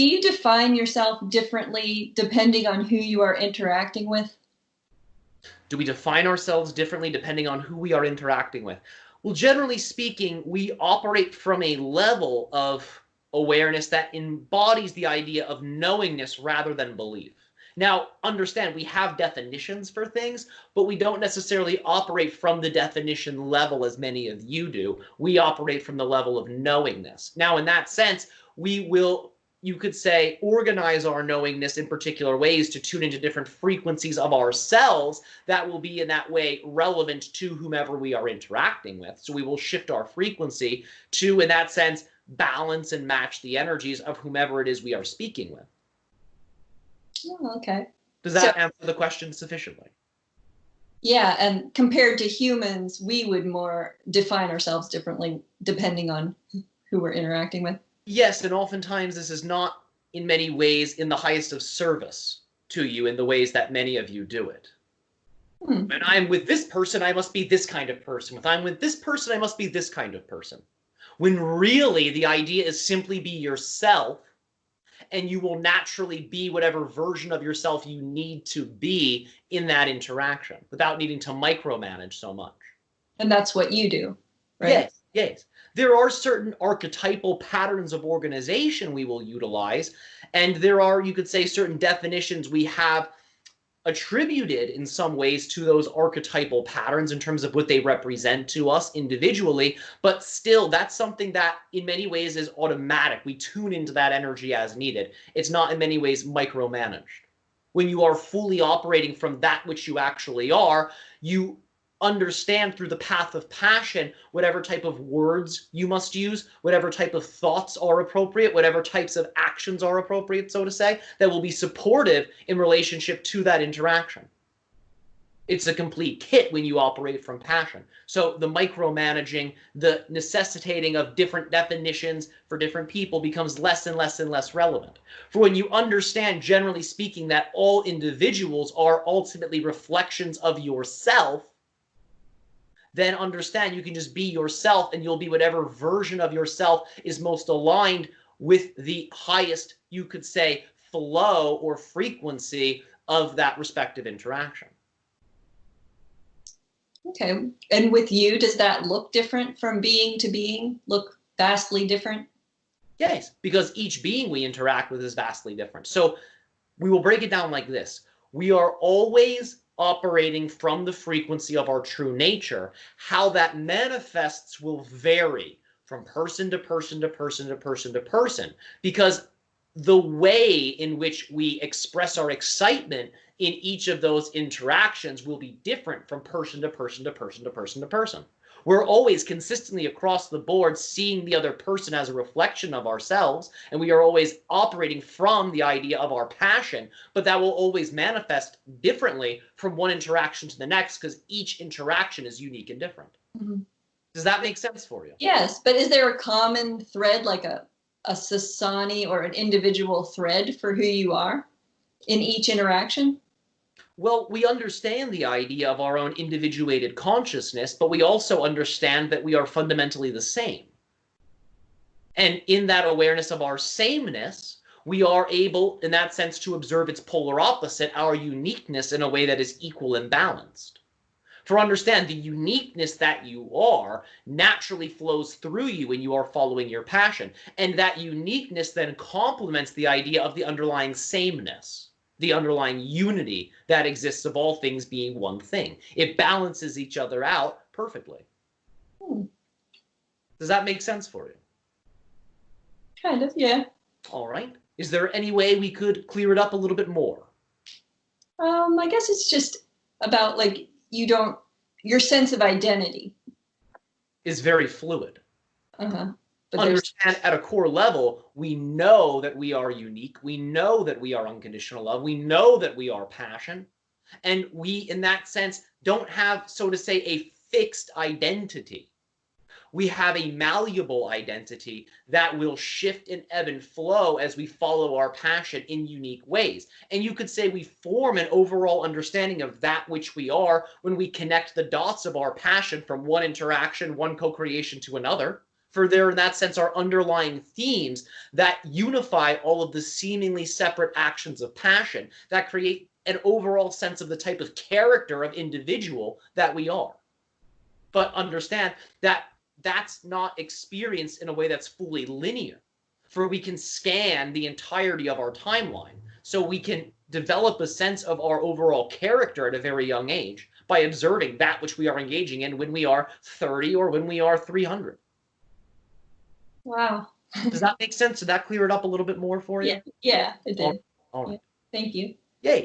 Do you define yourself differently depending on who you are interacting with? Do we define ourselves differently depending on who we are interacting with? Well, generally speaking, we operate from a level of awareness that embodies the idea of knowingness rather than belief. Now, understand, we have definitions for things, but we don't necessarily operate from the definition level as many of you do. We operate from the level of knowingness. Now, in that sense, we will, you could say, organize our knowingness in particular ways to tune into different frequencies of ourselves that will be in that way relevant to whomever we are interacting with. So we will shift our frequency to, in that sense, balance and match the energies of whomever it is we are speaking with. Oh, okay. Does So, that answer the question sufficiently? yeah, and compared to humans, we would more define ourselves differently depending on who we're interacting with. Yes, and oftentimes this is not in many ways in the highest of service to you in the ways that many of you do it. When I'm with this person, I must be this kind of person. If I'm with this person, I must be this kind of person. When really the idea is simply be yourself, and you will naturally be whatever version of yourself you need to be in that interaction without needing to micromanage so much. And that's what you do, right? Yes, yes. There are certain archetypal patterns of organization we will utilize, and there are, you could say, certain definitions we have attributed in some ways to those archetypal patterns in terms of what they represent to us individually, but still that's something that in many ways is automatic. We tune into that energy as needed. It's not in many ways micromanaged. When you are fully operating from that which you actually are, you understand through the path of passion whatever type of words you must use, whatever type of thoughts are appropriate, whatever types of actions are appropriate, so to say, that will be supportive in relationship to that interaction. It's a complete kit when you operate from passion. So the micromanaging, the necessitating of different definitions for different people becomes less and less and less relevant. For when you understand, generally speaking, that all individuals are ultimately reflections of yourself, then understand you can just be yourself and you'll be whatever version of yourself is most aligned with the highest, you could say, flow or frequency of that respective interaction. Okay. And with you, does that look different from being to being? Look vastly different? Yes, because each being we interact with is vastly different. So we will break it down like this. We are always operating from the frequency of our true nature. How that manifests will vary from person to person to person to person to person, because the way in which we express our excitement in each of those interactions will be different from person to person to person to person to person. We're always consistently across the board seeing the other person as a reflection of ourselves, and we are always operating from the idea of our passion, but that will always manifest differently from one interaction to the next because each interaction is unique and different. Mm-hmm. Does that make sense for you? Yes, but is there a common thread, like a Sassani or an individual thread for who you are in each interaction? Well, we understand the idea of our own individuated consciousness, but we also understand that we are fundamentally the same. And in that awareness of our sameness, we are able, in that sense, to observe its polar opposite, our uniqueness, in a way that is equal and balanced. For understand, the uniqueness that you are naturally flows through you when you are following your passion. And that uniqueness then complements the idea of the underlying sameness, the underlying unity that exists of all things being one thing. It balances each other out perfectly. Does that make sense for you? Kind of, yeah. All right. Is there any way we could clear it up a little bit more? I guess it's just about like your sense of identity. Is very fluid. Uh-huh. But Understand at a core level, we know that we are unique. We know that we are unconditional love. We know that we are passion. And we, in that sense, don't have, so to say, a fixed identity. We have a malleable identity that will shift and ebb and flow as we follow our passion in unique ways. And you could say we form an overall understanding of that which we are when we connect the dots of our passion from one interaction, one co-creation to another. For there, in that sense, are underlying themes that unify all of the seemingly separate actions of passion that create an overall sense of the type of character of individual that we are. But understand that that's not experienced in a way that's fully linear, for we can scan the entirety of our timeline. So we can develop a sense of our overall character at a very young age by observing that which we are engaging in when we are 30 or when we are 300. Wow. Does that make sense? Did that clear it up a little bit more for you? Yeah, it did. All right. Yeah. Thank you.